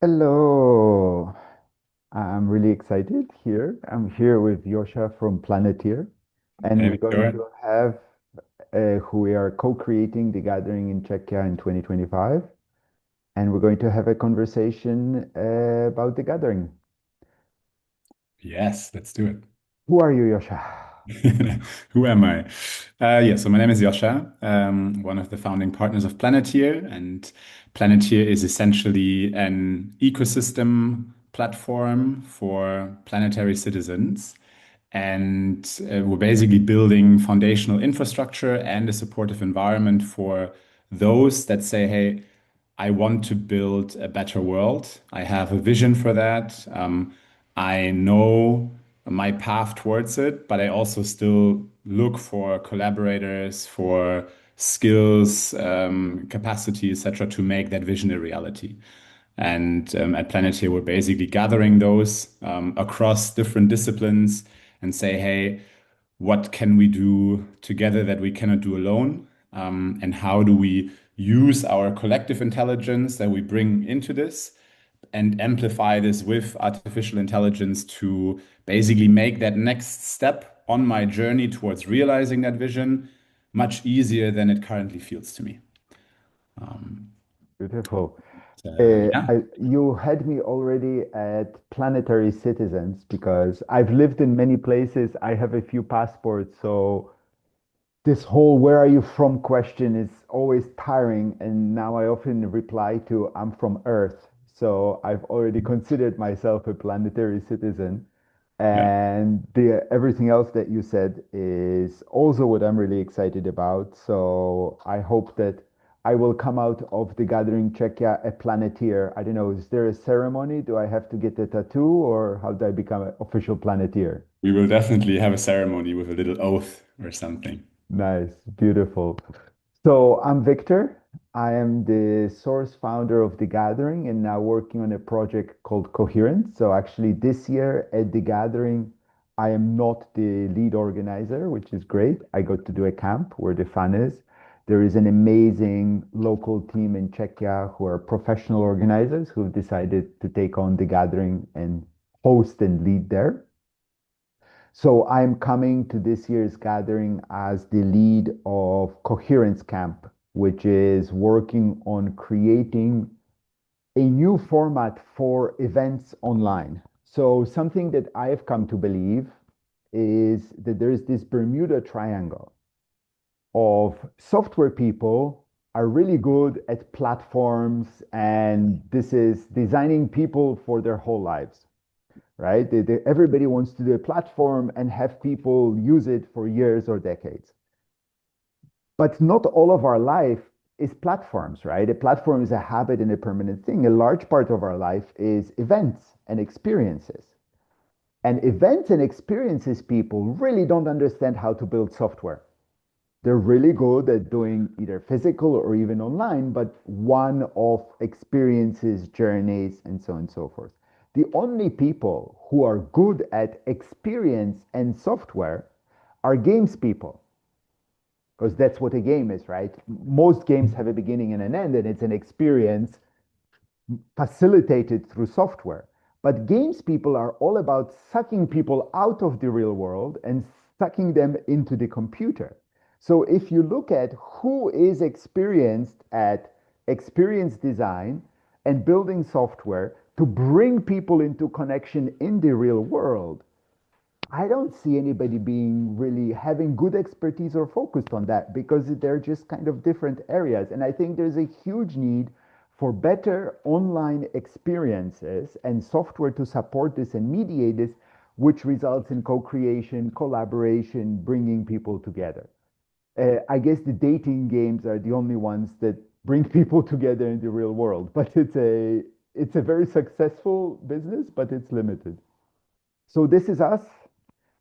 Hello. I'm really excited here. I'm here with Joscha from Planetir, and Hey, we're going Victor. to have who we are co-creating the gathering in Czechia in 2025, and we're going to have a conversation about the gathering. Yes, let's do Who are you, Joscha? it. Who am I? So my name is Joscha, one of the founding partners of Planetir, and Planetir is essentially an ecosystem platform for planetary citizens. And we're basically building foundational infrastructure and a supportive environment for those that say, hey, I want to build a better world. I have a vision for that. I know my path towards it, but I also still look for collaborators, for skills, capacity, etc., to make that vision a reality. And at Planeteer, we're basically gathering those across different disciplines and say, hey, what can we do together that we cannot do alone? And how do we use our collective intelligence that we bring into this and amplify this with artificial intelligence to basically make that next step on my journey towards realizing that vision much easier than it currently feels to me. Um, Beautiful. yeah, You had me already at planetary citizens because I've lived in many places. I have a few passports, so this whole where are you from question is always tiring. And now I often reply to I'm from Earth. So I've already considered myself a planetary citizen. yeah. And everything else that you said is also what I'm really excited about. So I hope that I will come out of the gathering Czechia a planeteer. I don't know, is there a ceremony? Do I have to get a tattoo or how do I become an official planeteer? We will definitely have a ceremony with a little oath or something. Nice, beautiful. So I'm Victor. I am the source founder of The Gathering and now working on a project called Coherence. So actually this year at The Gathering, I am not the lead organizer, which is great. I got to do a camp where the fun is. There is an amazing local team in Czechia who are professional organizers who've decided to take on The Gathering and host and lead there. So I'm coming to this year's gathering as the lead of Coherence Camp, which is working on creating a new format for events online. So something that I've come to believe is that there is this Bermuda Triangle of software people are really good at platforms, and this is designing people for their whole lives, right? Everybody wants to do a platform and have people use it for years or decades. But not all of our life is platforms, right? A platform is a habit and a permanent thing. A large part of our life is events and experiences. And events and experiences people really don't understand how to build software. They're really good at doing either physical or even online, but one off experiences, journeys, and so on and so forth. The only people who are good at experience and software are games people, because that's what a game is, right? Most games have a beginning and an end, and it's an experience facilitated through software. But games people are all about sucking people out of the real world and sucking them into the computer. So if you look at who is experienced at experience design and building software to bring people into connection in the real world, I don't see anybody being really having good expertise or focused on that because they're just kind of different areas. And I think there's a huge need for better online experiences and software to support this and mediate this, which results in co-creation, collaboration, bringing people together. I guess the dating games are the only ones that bring people together in the real world, but it's a very successful business, but it's limited. So this is us.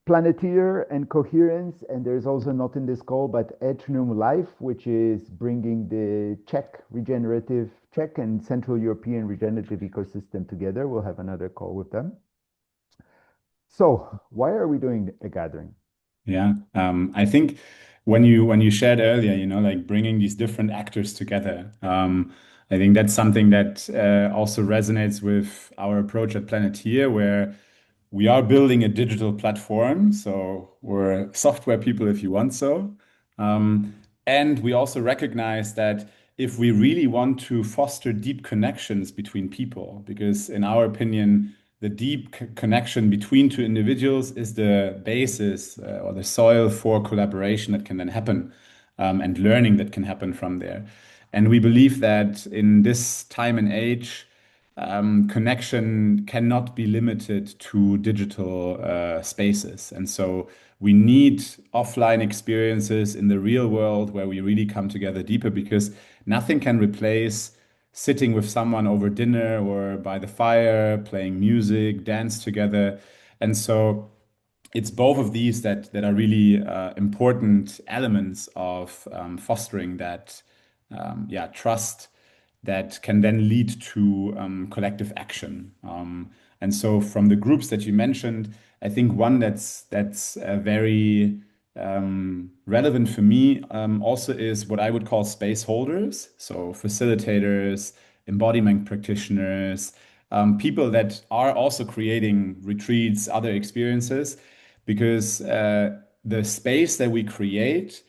Planetir and Coherence, and there's also not in this call, but Atrium Life, which is bringing the Czech and Central European regenerative ecosystem together. We'll have another call with them. So, why are we doing a gathering? Yeah, I think when you shared earlier, like bringing these different actors together, I think that's something that also resonates with our approach at Planetir, where we are building a digital platform. So we're software people, if you want so. Um, and we also recognize that if we really want to foster deep connections between people, because in our opinion, the deep connection between two individuals is the basis or the soil for collaboration that can then happen and learning that can happen from there. And we believe that in this time and age, connection cannot be limited to digital spaces. And so we need offline experiences in the real world where we really come together deeper because nothing can replace sitting with someone over dinner or by the fire, playing music, dance together. And so it's both of these that are really important elements of fostering that trust that can then lead to collective action. And so from the groups that you mentioned, I think one that's very relevant for me also is what I would call space holders, so facilitators, embodiment practitioners, people that are also creating retreats, other experiences, because the space that we create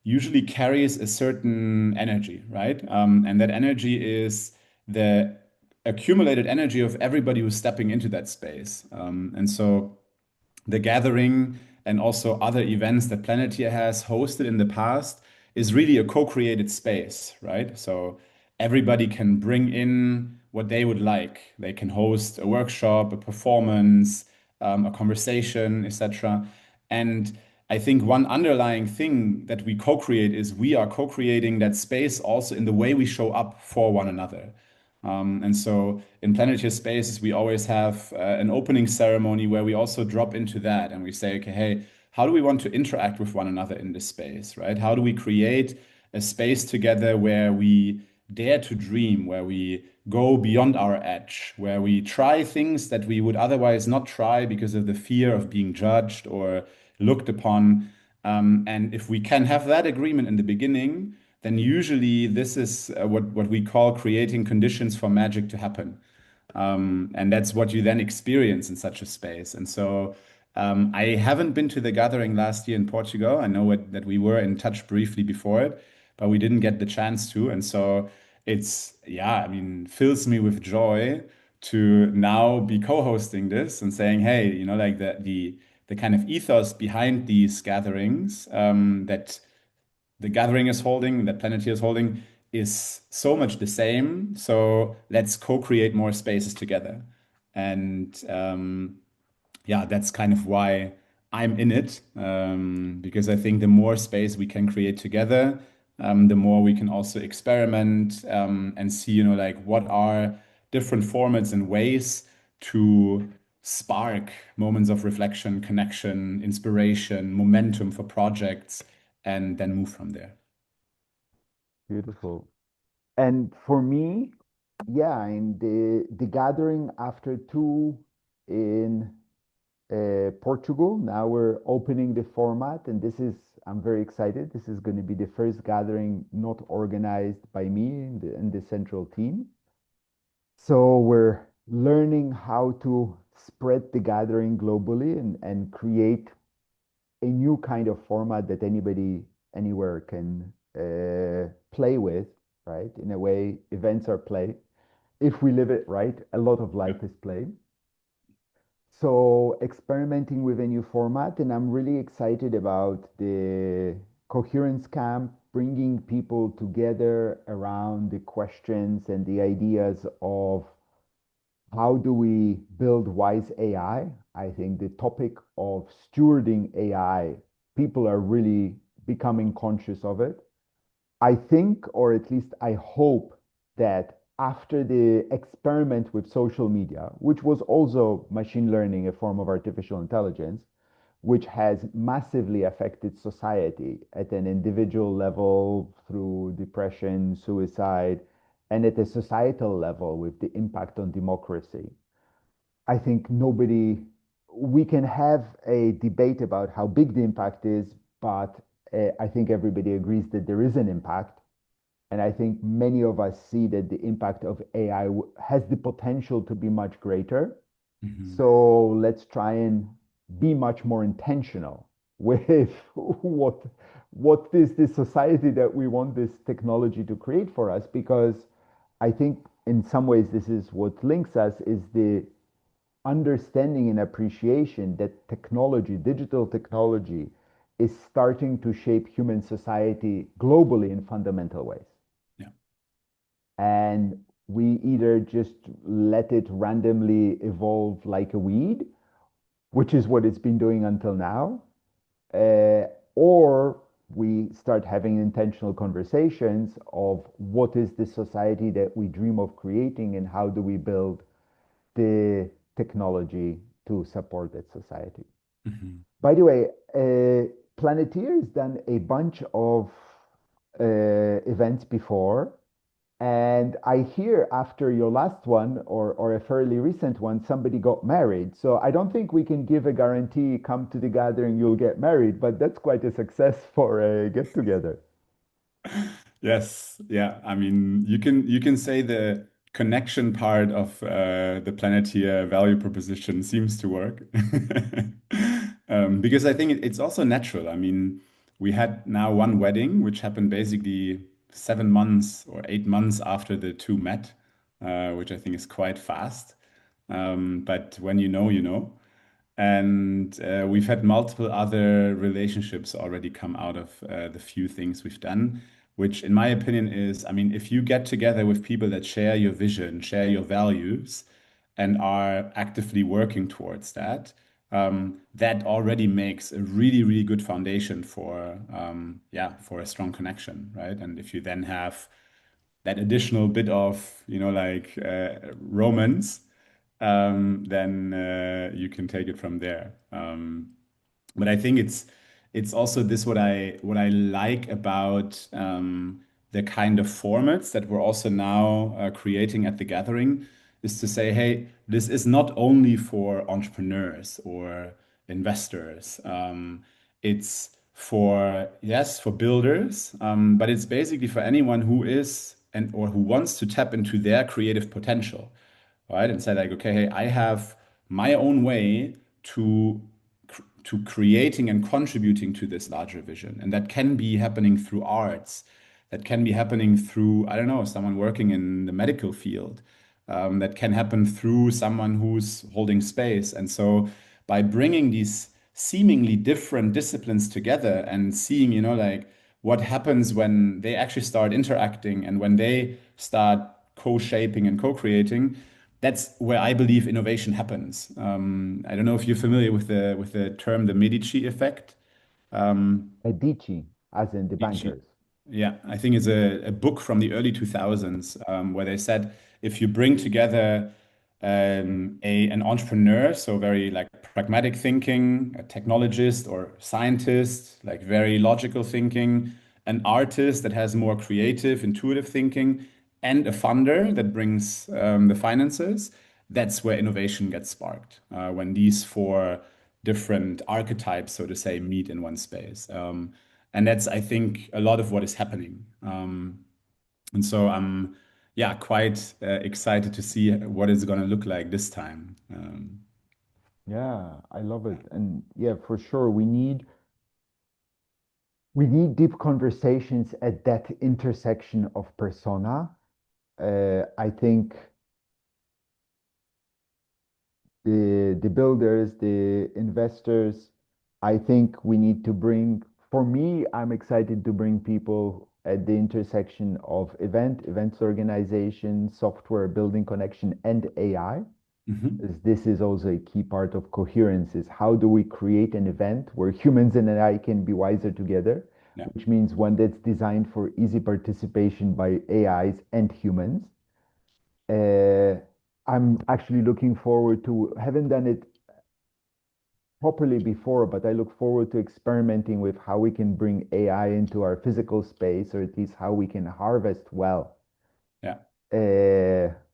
usually carries a certain energy, right? And that energy is the accumulated energy of everybody who's stepping into that space. And so the gathering and also other events that Planeteer has hosted in the past is really a co-created space, right? So everybody can bring in what they would like. They can host a workshop, a performance, a conversation, etc. And I think one underlying thing that we co-create is we are co-creating that space also in the way we show up for one another. And so in Planeteer Spaces, we always have an opening ceremony where we also drop into that and we say, okay, hey, how do we want to interact with one another in this space, right? How do we create a space together where we dare to dream, where we go beyond our edge, where we try things that we would otherwise not try because of the fear of being judged or looked upon. And if we can have that agreement in the beginning, then usually this is what we call creating conditions for magic to happen. And that's what you then experience in such a space. And so I haven't been to the gathering last year in Portugal. I know that we were in touch briefly before it, but we didn't get the chance to. And so it's, yeah, I mean, fills me with joy to now be co-hosting this and saying, hey, like the kind of ethos behind these gatherings that the gathering is holding, that Planeteer is holding, is so much the same. So let's co-create more spaces together. And yeah, that's kind of why I'm in it, because I think the more space we can create together, the more we can also experiment and see, like what are different formats and ways to spark moments of reflection, connection, inspiration, momentum for projects, and then move from there. Beautiful. And for me, yeah, in the gathering after two in Portugal, now we're opening the format, and I'm very excited. This is going to be the first gathering not organized by me in the central team. So we're learning how to spread the gathering globally and create a new kind of format that anybody anywhere can play with, right? In a way, events are play. If we live it right, a lot of life is play. So experimenting with a new format, and I'm really excited about the Coherence Camp, bringing people together around the questions and the ideas of how do we build wise AI? I think the topic of stewarding AI, people are really becoming conscious of it. I think, or at least I hope, that after the experiment with social media, which was also machine learning, a form of artificial intelligence, which has massively affected society at an individual level through depression, suicide, and at a societal level with the impact on democracy. I think we can have a debate about how big the impact is, but I think everybody agrees that there is an impact And I think many of us see that the impact of AI has the potential to be much greater. Mhm. So let's try and be much more intentional with what is the society that we want this technology to create for us. Because I think in some ways this is what links us is the understanding and appreciation that technology, digital technology, is starting to shape human society globally in fundamental ways. Yeah. And we either just let it randomly evolve like a weed, which is what it's been doing until now, uh, or we start having intentional conversations of what is the society that we dream of creating and how do we build the technology to support that society. Mhm. By the way, Planetir has done a bunch of events before. And I hear after your last one or a fairly recent one, somebody got married. So I don't think we can give a guarantee, come to the gathering, you'll get married, but that's quite a success for a get together. Yes, yeah. I mean, you can say the connection part of the Planeteer value proposition seems to work. Because I think it's also natural. I mean, we had now one wedding, which happened basically 7 months or 8 months after the two met, which I think is quite fast. But when you know, you know. And we've had multiple other relationships already come out of the few things we've done, which, in my opinion, is I mean, if you get together with people that share your vision, share your values, and are actively working towards that, that already makes a really, really good foundation for, yeah, for a strong connection, right? And if you then have that additional bit of, like romance, then you can take it from there. But I think it's also this what I like about the kind of formats that we're also now creating at the gathering is to say, hey, this is not only for entrepreneurs or investors. It's for yes, for builders, but it's basically for anyone who is and or who wants to tap into their creative potential, right? And say like, okay, hey, I have my own way to to creating and contributing to this larger vision. And that can be happening through arts. That can be happening through, I don't know, someone working in the medical field. That can happen through someone who's holding space. And so by bringing these seemingly different disciplines together and seeing, like what happens when they actually start interacting and when they start co-shaping and co-creating, that's where I believe innovation happens. I don't know if you're familiar with the term the Medici effect. Medici, as in the Medici. bankers. Yeah, I think it's a book from the early 2000s where they said if you bring together an entrepreneur, so very like pragmatic thinking, a technologist or scientist, like very logical thinking, an artist that has more creative, intuitive thinking, and a funder that brings the finances, that's where innovation gets sparked. When these four different archetypes, so to say, meet in one space. And that's, I think, a lot of what is happening. And so I'm, yeah, quite excited to see what it's going to look like this time. Yeah, I love it. And yeah, for sure, we need deep conversations at that intersection of persona. I think the builders, the investors, I think we need to bring, for me, I'm excited to bring people at the intersection of events organization, software, building connection, and AI. Mhm. As this is also a key part of coherence is how do we create an event where humans and AI can be wiser together, Yeah. which means one that's designed for easy participation by AIs and humans. Uh, I'm actually looking forward to, haven't done it properly before, but I look forward to experimenting with how we can bring AI into our physical space, or at least how we can harvest well. Yeah.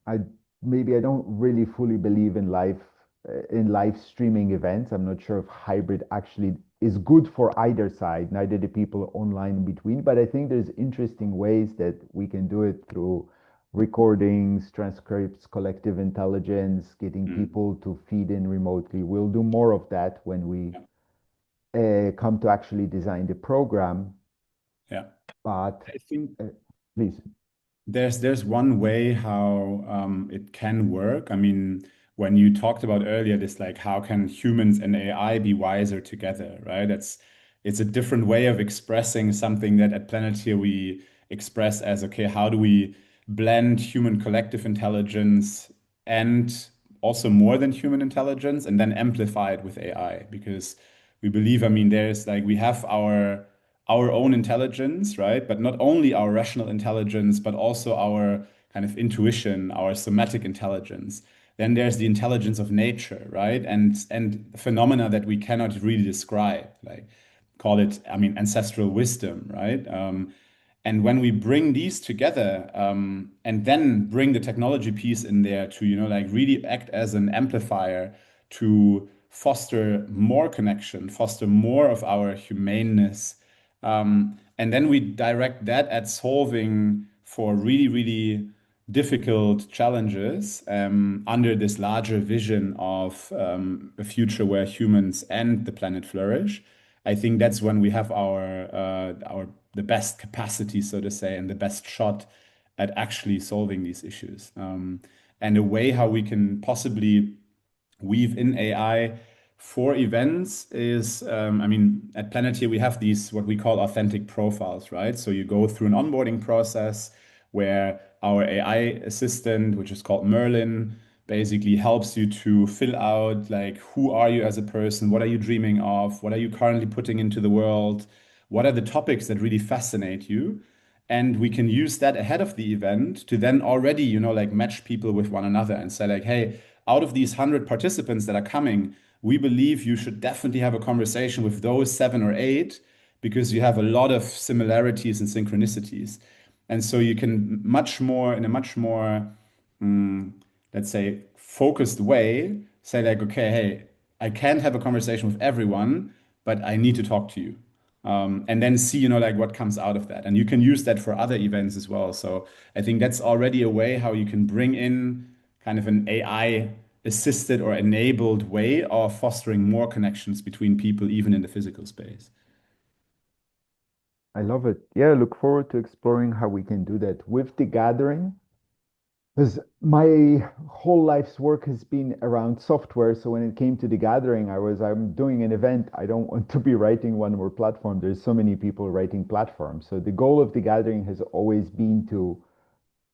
I maybe I don't really fully believe in live streaming events. I'm not sure if hybrid actually is good for either side, neither the people online in between. But I think there's interesting ways that we can do it through recordings, transcripts, collective intelligence, getting Mm. people to feed in remotely. We'll do more of that when we Yeah. come to actually design the program. Yeah. But I think uh, please, there's one way how it can work. I mean, when you talked about earlier, this like how can humans and AI be wiser together, right? It's a different way of expressing something that at Planeteer we express as, okay, how do we blend human collective intelligence and also more than human intelligence and then amplify it with AI? Because we believe, I mean, there's like we have our own intelligence, right? But not only our rational intelligence, but also our kind of intuition, our somatic intelligence. Then there's the intelligence of nature, right? And phenomena that we cannot really describe, like call it, I mean, ancestral wisdom, right? And when we bring these together, and then bring the technology piece in there to, like really act as an amplifier to foster more connection, foster more of our humaneness, and then we direct that at solving for really, really difficult challenges under this larger vision of a future where humans and the planet flourish. I think that's when we have our the best capacity, so to say, and the best shot at actually solving these issues. And a way how we can possibly weave in AI for events is, I mean, at Planeteer, we have these what we call authentic profiles, right? So you go through an onboarding process where our AI assistant, which is called Merlin, basically helps you to fill out like who are you as a person, what are you dreaming of, what are you currently putting into the world, what are the topics that really fascinate you. And we can use that ahead of the event to then already, like match people with one another and say, like, hey, out of these 100 participants that are coming, we believe you should definitely have a conversation with those 7 or 8 because you have a lot of similarities and synchronicities. And so you can much more, in a much more, mm, let's say, focused way, say, like, okay, hey, I can't have a conversation with everyone, but I need to talk to you. And then see, like what comes out of that. And you can use that for other events as well. So I think that's already a way how you can bring in kind of an AI assisted or enabled way of fostering more connections between people, even in the physical space. I love it. Yeah, look forward to exploring how we can do that with the gathering. Because my whole life's work has been around software. So when it came to the gathering, I'm doing an event. I don't want to be writing one more platform. There's so many people writing platforms. So the goal of the gathering has always been to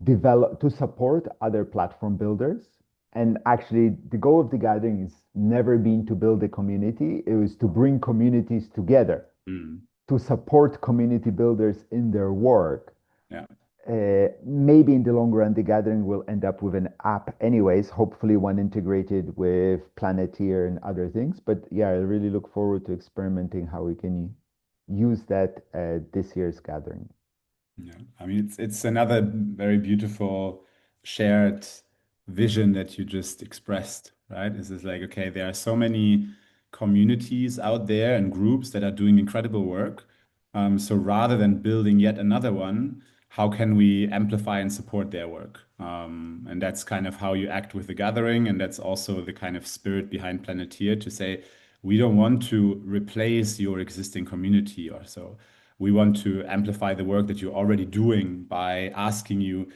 develop, to support other platform builders. And actually, the goal of the gathering is never been to build a community. It was to bring communities together, Mm. to support community builders in their work. Yeah. Maybe in the long run, the gathering will end up with an app, anyways, hopefully one integrated with Planeteer and other things. But yeah, I really look forward to experimenting how we can use that at this year's gathering. Yeah, I mean it's another very beautiful shared vision that you just expressed, right? Is this like, okay, there are so many communities out there and groups that are doing incredible work. So rather than building yet another one, how can we amplify and support their work? And that's kind of how you act with the gathering, and that's also the kind of spirit behind Planeteer to say we don't want to replace your existing community or so. We want to amplify the work that you're already doing by asking you,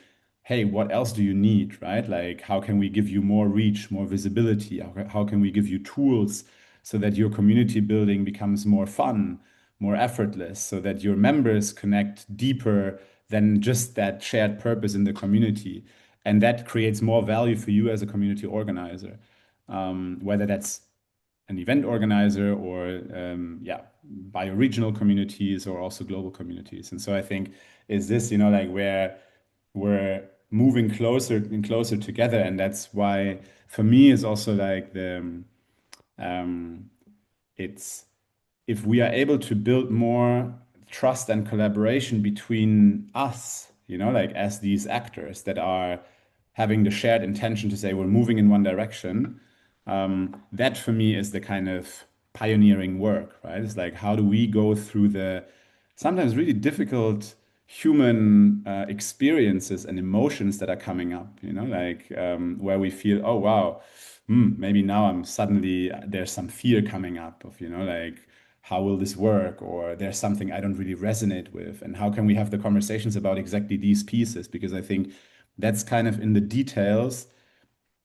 hey, what else do you need, right? Like, how can we give you more reach, more visibility? How can we give you tools so that your community building becomes more fun, more effortless, so that your members connect deeper than just that shared purpose in the community? And that creates more value for you as a community organizer, whether that's an event organizer or yeah, bioregional communities or also global communities. And so I think is this, like where we're moving closer and closer together. And that's why for me is also like um, it's if we are able to build more trust and collaboration between us, like as these actors that are having the shared intention to say we're moving in one direction, that for me is the kind of pioneering work, right? It's like, how do we go through the sometimes really difficult human experiences and emotions that are coming up, like where we feel, oh, wow, maybe now I'm suddenly, there's some fear coming up of, like, how will this work? Or there's something I don't really resonate with. And how can we have the conversations about exactly these pieces? Because I think that's kind of in the details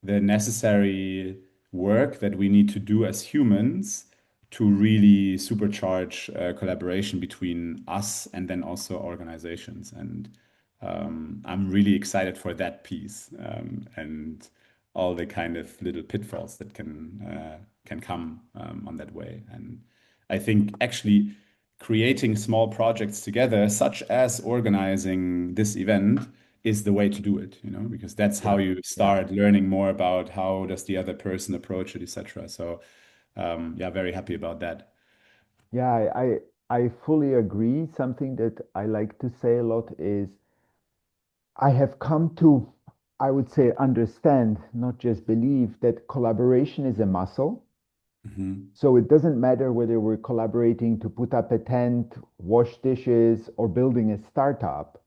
the necessary work that we need to do as humans to really supercharge collaboration between us and then also organizations. And I'm really excited for that piece and all the kind of little pitfalls that can come on that way. And I think actually creating small projects together, such as organizing this event, is the way to do it, because that's how Yeah. you Yeah. start learning more about how does the other person approach it, etc. So, yeah, very happy about that. Yeah, I fully agree. Something that I like to say a lot is I have come to, I would say, understand, not just believe, that collaboration is a muscle. Hmm. So it doesn't matter whether we're collaborating to put up a tent, wash dishes, or building a startup,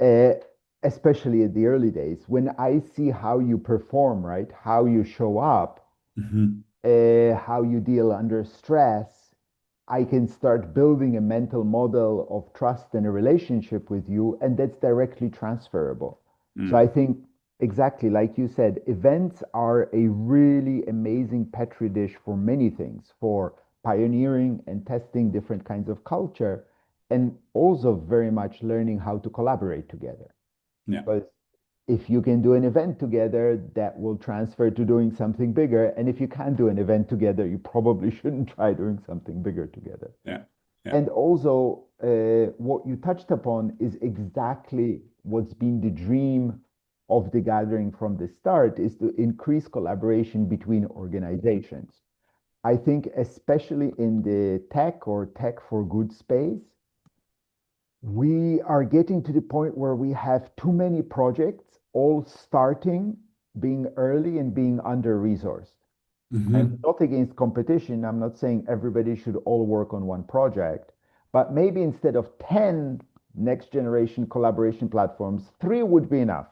uh, especially at the early days. When I see how you perform, right, how you show up, Hmm. how you deal under stress, I can start building a mental model of trust and a relationship with you, and that's directly transferable. So I Mm. think exactly like you said, events are a really amazing petri dish for many things, for pioneering and testing different kinds of culture, and also very much learning how to collaborate together. Yeah, Because if you can do an event together, that will transfer to doing something bigger. And if you can't do an event together, you probably shouldn't try doing something bigger together. yeah, yeah. And also, what you touched upon is exactly what's been the dream of the gathering from the start is to increase collaboration between organizations. I think, especially in the tech or tech for good space, we are getting to the point where we have too many projects all starting, being early and being under-resourced. I'm Hmm. not against competition. I'm not saying everybody should all work on one project, but maybe instead of 10 next generation collaboration platforms, three would be enough,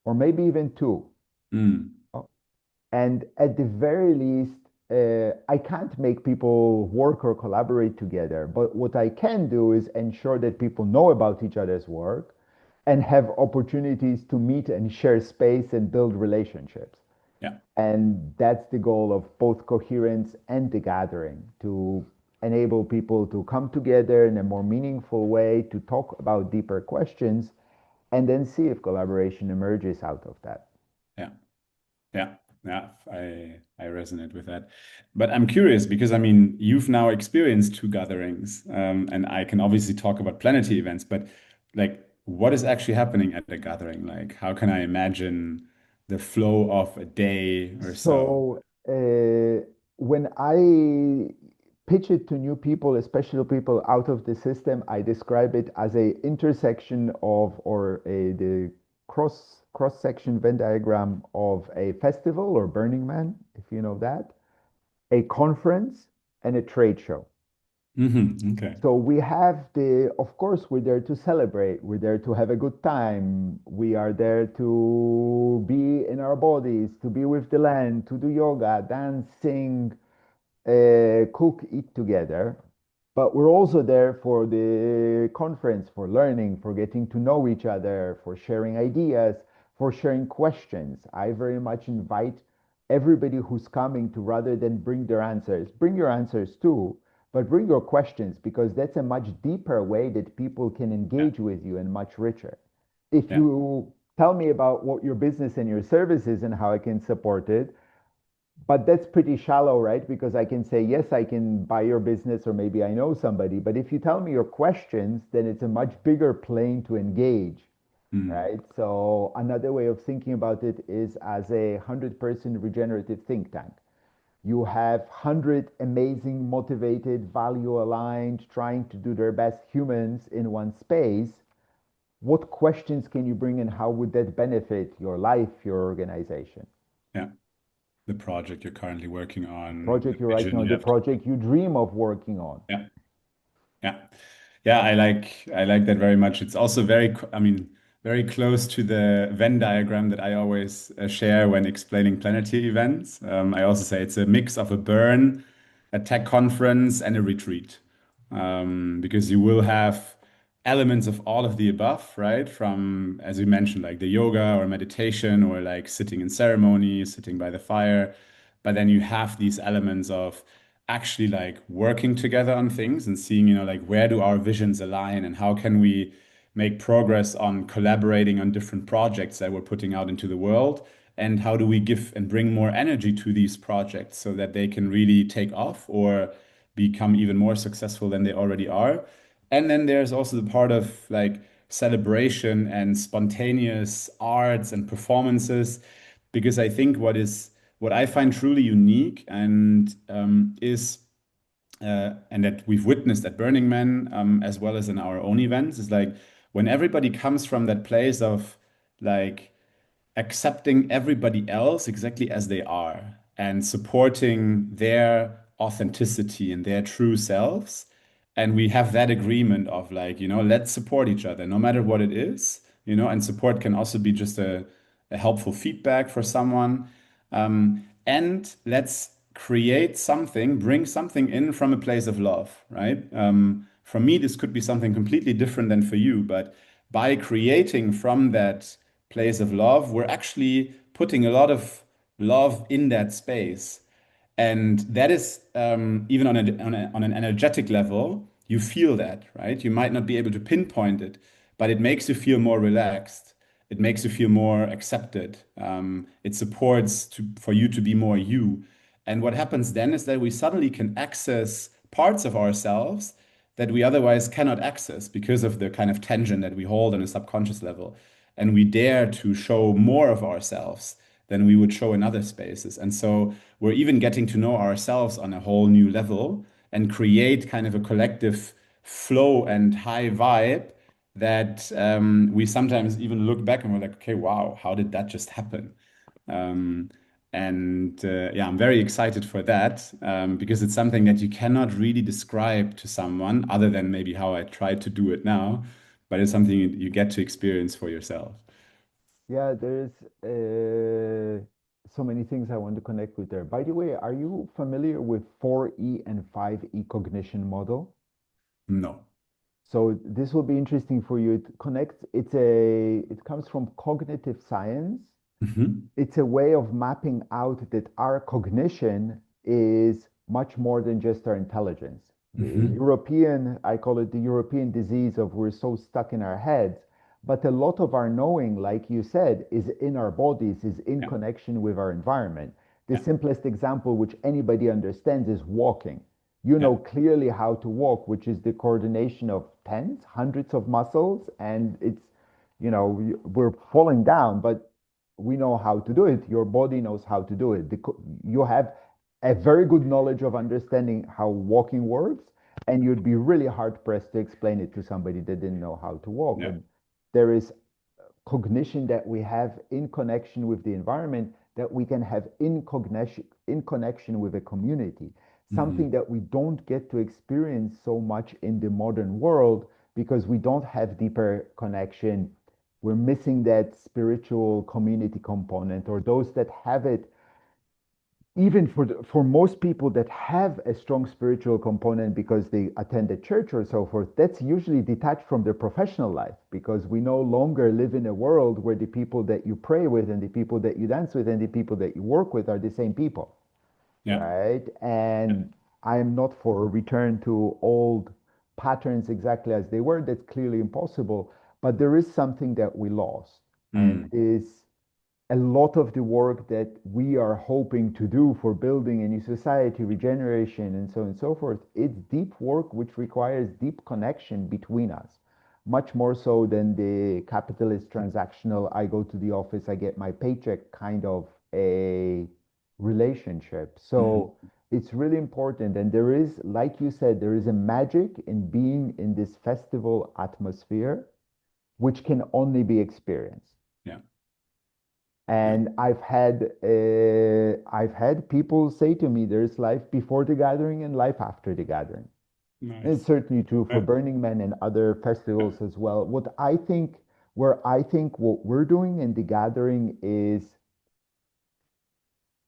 or maybe even two. Mm. And at the very least, I can't make people work or collaborate together. But what I can do is ensure that people know about each other's work and have opportunities to meet and share space and build relationships. Yeah, And that's the goal of both Coherence and the gathering, to enable people to come together in a more meaningful way to talk about deeper questions and then see if collaboration emerges out of that. yeah. Yeah, yeah, I resonate with that. But I'm curious because I mean, you've now experienced two gatherings, and I can obviously talk about Planetir events, but like, what is actually happening at the gathering? Like, how can I imagine the flow of a day or so? So when I pitch it to new people, especially people out of the system, I describe it as a intersection of or the cross section Venn diagram of a festival or Burning Man, if you know that, a conference, and a trade show. Okay. So we have of course, we're there to celebrate. We're there to have a good time. We are there to be in our bodies, to be with the land, to do yoga, dance, sing, cook, eat together. But we're also there for the conference, for learning, for getting to know each other, for sharing ideas, for sharing questions. I very much invite everybody who's coming to, rather than bring your answers too, but bring your questions, because that's a much deeper way that people can Yeah, engage with you and much richer. If yeah, you tell me about what your business and your service is and how I can support it, but that's pretty shallow, right? Because I can say, yes, I can buy your business, or maybe I know somebody. But if you tell me your questions, then it's a much bigger plane to engage, mm, right? So another way of thinking about it is as a 100-person regenerative think tank. You have 100 amazing, motivated, value aligned, trying to do their best humans in one space. What questions can you bring, and how would that benefit your life, your organization? yeah. the project you're currently working The on, the project you're writing vision on, you the have. project you dream of working on. Yeah. Yeah. Yeah, I like that very much. It's also I mean, very close to the Venn diagram that I always share when explaining Planeteer events. I also say it's a mix of a burn, a tech conference, and a retreat. Because you will have elements of all of the above, right? From, as you mentioned, like the yoga or meditation or like sitting in ceremony, sitting by the fire. But then you have these elements of actually like working together on things and seeing, like where do our visions align and how can we make progress on collaborating on different projects that we're putting out into the world, and how do we give and bring more energy to these projects so that they can really take off or become even more successful than they already are. And then there's also the part of like celebration and spontaneous arts and performances, because I think what I find truly unique and is and that we've witnessed at Burning Man, as well as in our own events, is like when everybody comes from that place of like accepting everybody else exactly as they are and supporting their authenticity and their true selves. And we have that agreement of like, let's support each other no matter what it is, and support can also be just a helpful feedback for someone. And let's create something, bring something in from a place of love, right? For me, this could be something completely different than for you, but by creating from that place of love, we're actually putting a lot of love in that space. And that is even on an energetic level, you feel that, right? You might not be able to pinpoint it, but it makes you feel more relaxed. It makes you feel more accepted. It supports for you to be more you. And what happens then is that we suddenly can access parts of ourselves that we otherwise cannot access because of the kind of tension that we hold on a subconscious level. And we dare to show more of ourselves than we would show in other spaces. And so we're even getting to know ourselves on a whole new level and create kind of a collective flow and high vibe that we sometimes even look back and we're like, okay, wow, how did that just happen? Um, and yeah, I'm very excited for that because it's something that you cannot really describe to someone other than maybe how I try to do it now, but it's something you get to experience for yourself. Yeah, there's so many things I want to connect with there. By the way, are you familiar with 4E and 5E cognition model? No. So this will be interesting for you. It comes from cognitive science. Hmm. It's a way of mapping out that our cognition is much more than just our intelligence. Hmm. I call it the European disease of we're so stuck in our heads, but a lot of our knowing, like you said, is in our bodies, is in Yeah. connection with our environment. The Yeah. simplest example, which anybody understands, is walking. You Yeah. know clearly how to walk, which is the coordination of tens, hundreds of muscles, and we're falling down, but we know how to do it. Your body knows how to do it. You have a very good knowledge of understanding how walking works, and you'd be really hard pressed to explain it to somebody that didn't know how to walk. Yeah. But there is cognition that we have in connection with the environment that we can have in connection with a community, something Hmm. that we don't get to experience so much in the modern world because we don't have deeper connection. We're missing that spiritual community component, or those that have it. Even for most people that have a strong spiritual component because they attend a church or so forth, that's usually detached from their professional life, because we no longer live in a world where the people that you pray with and the people that you dance with and the people that you work with are the same people, Yeah. right? Yeah. And I am not for a return to old patterns exactly as they were. That's clearly impossible. But there is something that we lost, and Mm. it is a lot of the work that we are hoping to do for building a new society, regeneration, and so on and so forth. It's deep work which requires deep connection between us, much more so than the capitalist transactional, I go to the office, I get my paycheck kind of a relationship. So Hmm. it's really important. And there is, like you said, there is a magic in being in this festival atmosphere, which can only be experienced. Yeah. Yeah. And I've had people say to me, there's life before the gathering and life after the gathering. And it's Nice. certainly true for Yeah. Burning Man and other Yeah. festivals as well. Where I think what we're doing in the gathering is,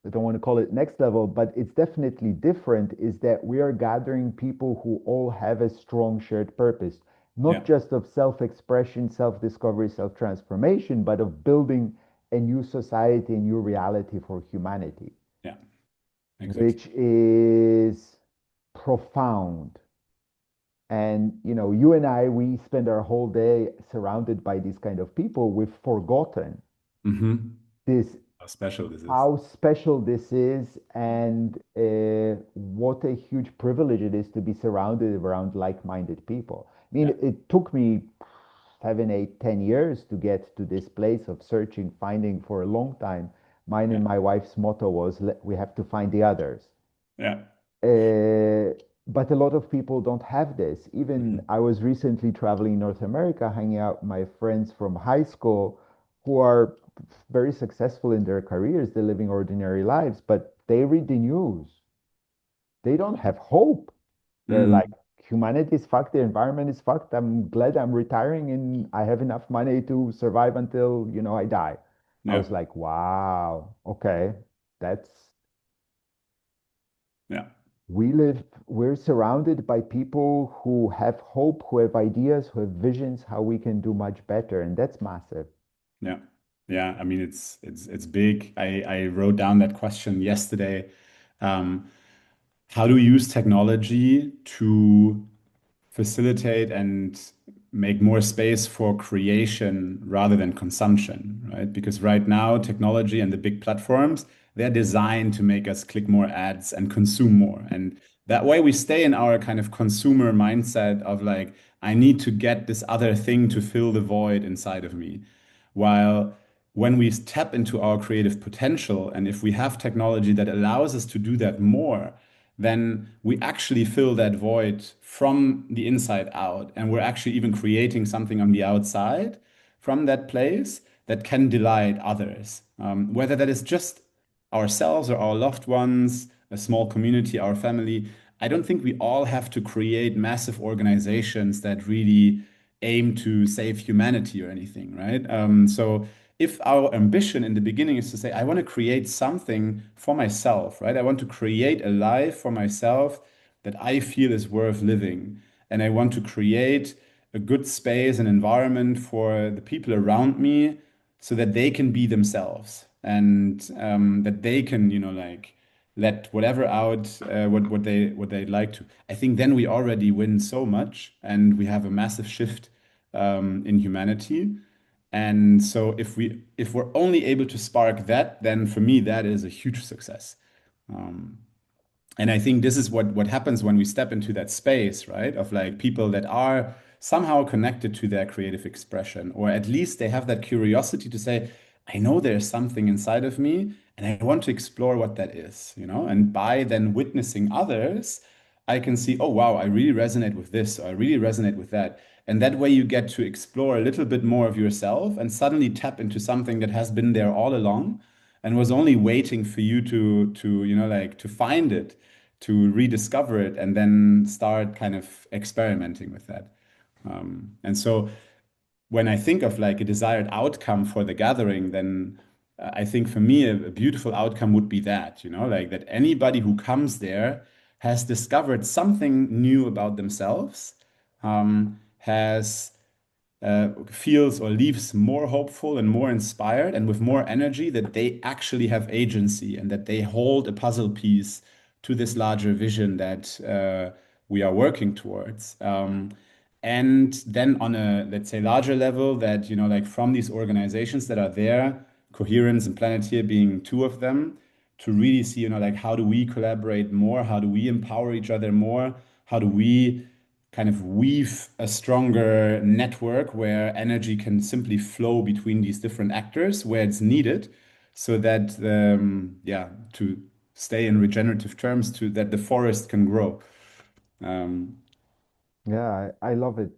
I don't want to call it next level, but it's definitely different, is that we are gathering people who all have a strong shared purpose, not Yeah. just of self-expression, self-discovery, self-transformation, but of building a new society, a new reality for humanity, Yeah. Exactly. which is profound. And you and I, we spend our whole day surrounded by these kind of people. We've forgotten Hmm. this, How special this is. how special this is, and what a huge privilege it is to be surrounded around like-minded people. I mean, Yeah. it took me 7, 8, 10 years to get to this place of searching, finding for a long time. Mine Yeah. and my wife's motto was, We have to find the others." Yeah. Uh, but a lot of people don't have this. Even Mhm. I was recently traveling in North America, hanging out with my friends from high school who are very successful in their careers. They're living ordinary lives, but they read the news. They don't have hope. They're like, Mhm. humanity is fucked, the environment is fucked. I'm glad I'm retiring and I have enough money to survive until, I die. I Yeah. was like, wow, okay, that's Yeah. we're surrounded by people who have hope, who have ideas, who have visions how we can do much better, and that's massive. Yeah. Yeah. I mean, it's big. I wrote down that question yesterday. Um, how do we use technology to facilitate and make more space for creation rather than consumption, right? Because right now, technology and the big platforms, they're designed to make us click more ads and consume more. And that way we stay in our kind of consumer mindset of like, I need to get this other thing to fill the void inside of me. While when we tap into our creative potential, and if we have technology that allows us to do that more, then we actually fill that void from the inside out. And we're actually even creating something on the outside from that place that can delight others. Whether that is just ourselves or our loved ones, a small community, our family. I don't think we all have to create massive organizations that really aim to save humanity or anything, right? So if our ambition in the beginning is to say, I want to create something for myself, right? I want to create a life for myself that I feel is worth living. And I want to create a good space and environment for the people around me so that they can be themselves and that they can, like let whatever out what they like to. I think then we already win so much, and we have a massive shift in humanity. And so if we're only able to spark that, then for me that is a huge success. Um, and I think this is what happens when we step into that space, right? Of like people that are somehow connected to their creative expression, or at least they have that curiosity to say, I know there's something inside of me, and I want to explore what that is, And by then witnessing others, I can see, oh wow, I really resonate with this, or I really resonate with that. And that way you get to explore a little bit more of yourself and suddenly tap into something that has been there all along and was only waiting for you to like to find it, to rediscover it, and then start kind of experimenting with that. And so when I think of like a desired outcome for the gathering, then I think for me a beautiful outcome would be that, like that anybody who comes there has discovered something new about themselves, has feels or leaves more hopeful and more inspired and with more energy that they actually have agency and that they hold a puzzle piece to this larger vision that we are working towards. And then on a, let's say, larger level, that, like from these organizations that are there, Coherence and Planetir being two of them, to really see, like how do we collaborate more? How do we empower each other more? How do we kind of weave a stronger network where energy can simply flow between these different actors where it's needed so that yeah, to stay in regenerative terms, to that the forest can grow. um, Yeah, I love it.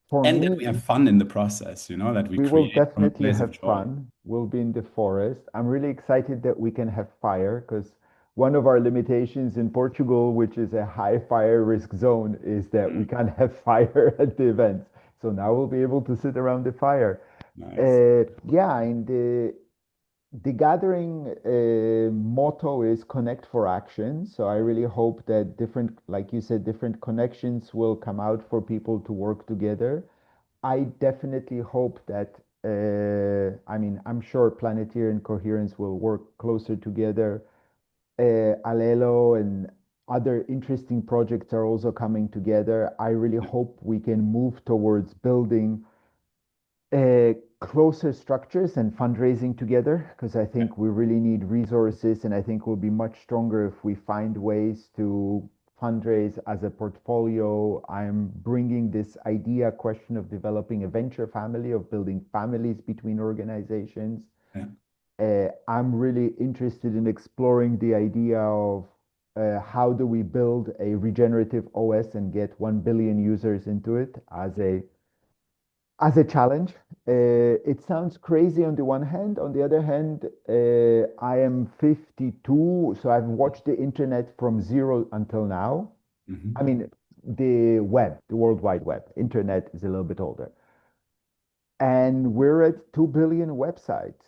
For And that me, we have fun in the process, that we we will create from a definitely place of have joy. fun. We'll be in the forest. I'm really excited that we can have fire because one of our limitations in Portugal, which is a high fire risk zone, is that we Mm, can't have fire at the events. So now we'll be able to sit around the fire. nice. Yeah, and the gathering motto is connect for action. So I really hope that different, like you said, different connections will come out for people to work together. I definitely hope that, I mean, I'm sure Planetir and Coherence will work closer together. Alelo and other interesting projects are also coming together. I really Yeah, hope we can move towards building uh, closer structures and fundraising together because I yeah, think we really need resources, and I think we'll be much stronger if we find ways to fundraise as a portfolio. I'm bringing this idea question of developing a venture family, of building families between organizations. yeah, I'm really interested in exploring the idea of how do we build a regenerative OS and get 1 billion users into it as a challenge. It sounds crazy on the one hand. On the other hand, I am 52, so I've watched the internet from zero until now. I hmm, mean, the web, the World Wide Web. Internet is a little bit older. And we're at 2 billion websites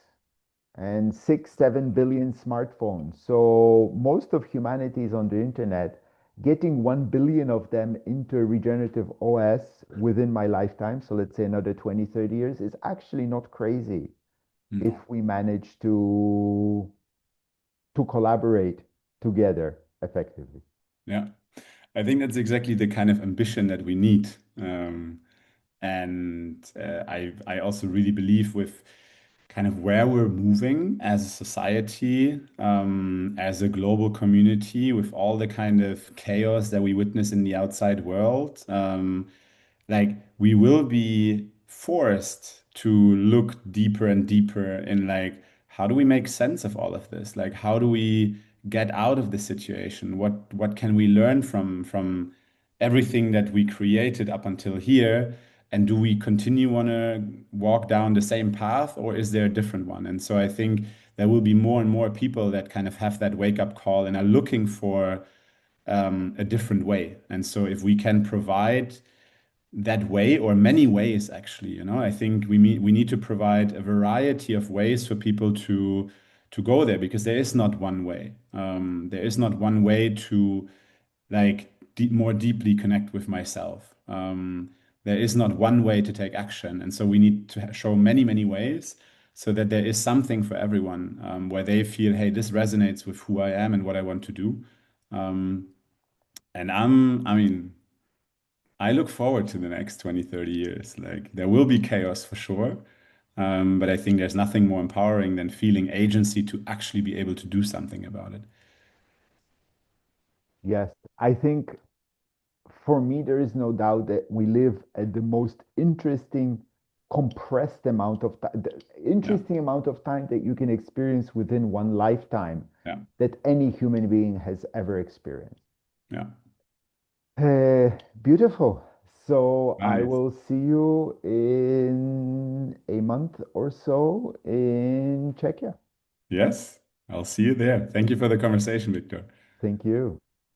and 6, 7 billion smartphones. So most of humanity is on the internet. Getting 1 billion of them into a regenerative OS within my lifetime, so let's say another 20, 30 years, is actually not crazy if no, we manage to collaborate together effectively. yeah. I think that's exactly the kind of ambition that we need. And I also really believe with kind of where we're moving as a society, as a global community, with all the kind of chaos that we witness in the outside world. Like we will be forced to look deeper and deeper in like how do we make sense of all of this? Like how do we get out of the situation? What can we learn from everything that we created up until here? And do we continue want to walk down the same path, or is there a different one? And so I think there will be more and more people that kind of have that wake up call and are looking for a different way. And so if we can provide that way or many ways actually, I think we need to provide a variety of ways for people to go there because there is not one way. There is not one way to like more deeply connect with myself. There is not one way to take action, and so we need to show many ways so that there is something for everyone where they feel, hey, this resonates with who I am and what I want to do. Um, and I mean, I look forward to the next 20, 30 years. Like there will be chaos for sure. But I think there's nothing more empowering than feeling agency to actually be able to do something about it. Yes, I think for me, there is no doubt that we live at the most interesting, compressed amount of time, the Yeah, interesting amount of time that you can experience within one lifetime yeah, that any human being has ever experienced. yeah. Beautiful. So I Nice. will see you in a month or so in Czechia. Yes, I'll see you there. Thank you for the conversation, Victor. Thank you.